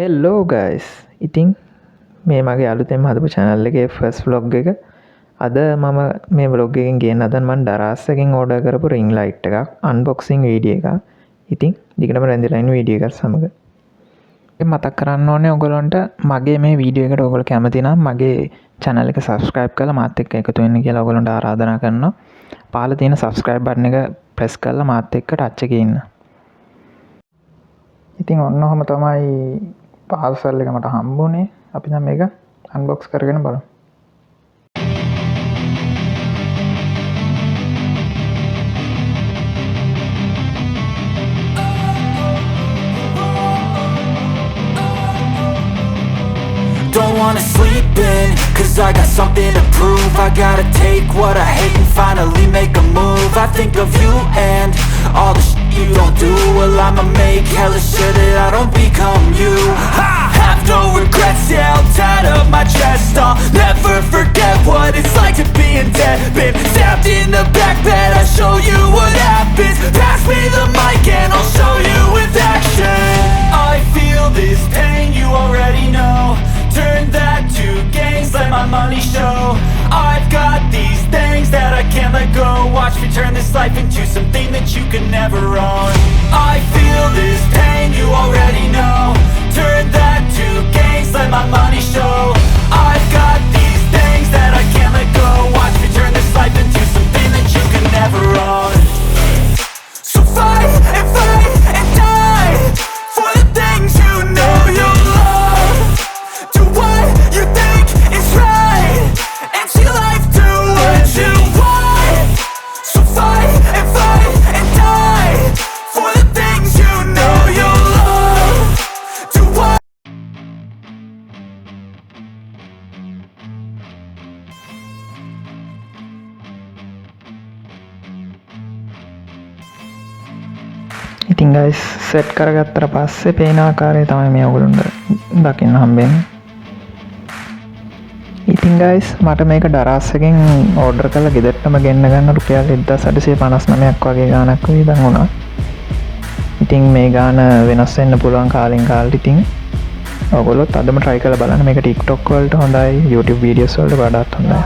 හෙල්ලෝ guys ඉතිං මේ මගේ අලුතෙන් හදපු channel එකේ ෆස් vlog එක අද මම මේ vlog එකෙන් ගේන්න හදන මම දරාස්සකින් ඕඩර් කරපු ring light එකක් unboxing වීඩියෝ එකක්. ඉතින් දිගටම රැඳිලා ඉන්න වීඩියෝ එකත් සමග මතක් කරන්න ඕනේ ඔයගොල්ලන්ට මගේ මේ වීඩියෝ එකට ඔයගොල්ලෝ කැමති නම් මගේ channel එක subscribe කරලා මාත් එක්ක එකතු වෙන්න කියලා ඔයගොල්ලන්ට ආරාධනා කරනවා. පහළ තියෙන subscribe button එක press කරලා මාත් එක්ක touch එකේ ඉන්න. ඉතින් ඔන්න ඔහම තමයි පාර්සල් එක මට හම්බුනේ. අපි දැන් මේක අන්බොක්ස් කරගෙන බලමු. Don't wanna sleep in, cause I got something to prove. I gotta take what I hate and finally make a move. I think of you and all the shit you don't do. Well, I'ma make hella sure that I don't become you. I have no regrets, yeah, I'll tie up my chest. I'll never forget what it's like to be in debt. Been stabbed in the back bed, I'll show you what happens. Pass me the mic and I'll show you with action. I feel this pain, you already know. Turn that to gains, let my money show. I've got these things that I can't let go. Watch me turn this life into something that you can never own. I feel this pain, you already know. Turn that to gains, let my money show. I've got these things that I can't let go. Watch me turn this life into something that you can never own. So fight and die for the things you know you love. Do what you think is right and see life do what you want. So fight and die for the things you know you love. Do what ඉතින් guys set කරගත්තට පස්සේ පේන ආකාරය තමයි මේ ඔයගොල්ලන්ට දකින්න හම්බෙන්නේ. ඉතින් guys මට මේක දරාස් එකෙන් ඕඩර් කරලා ගෙදරටම ගෙන්න ගන්න රුපියල් 1859ක් වගේ ගාණක් වියදම් වුණා. ඉතින් මේ ගාණ වෙනස් වෙන්න පුළුවන් කාලෙන් කාලට. ඉතින් ඔයගොල්ලොත් අදම try කරලා බලන්න. මේක TikTok වලට හොඳයි, YouTube videos වලට වඩාත් හොඳයි.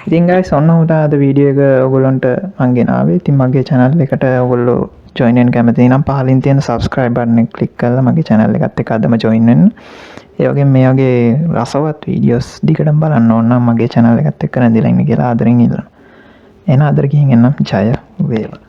ඉතින් guys ඔන්න උදා අද වීඩියෝ එක ඔයගොල්ලන්ට මම ගෙනාවේ. ඉතින් මගේ channel එකට ඔයගොල්ලෝ join වෙන්න කැමති නම් පහලින් තියෙන subscribe button එක click කරලා මගේ channel එකත් එක්ක අදම join වෙන්න. ඒ වගේම මේ වගේ රසවත් videos දිගටම බලන්න ඕන නම් මගේ channel එකත් එක්ක රැඳිලා ඉන්න කියලා ආදරෙන් ඉල්ලනවා. එහෙනම් ආදර ගිහින් එන්නම්. ජය වේවා.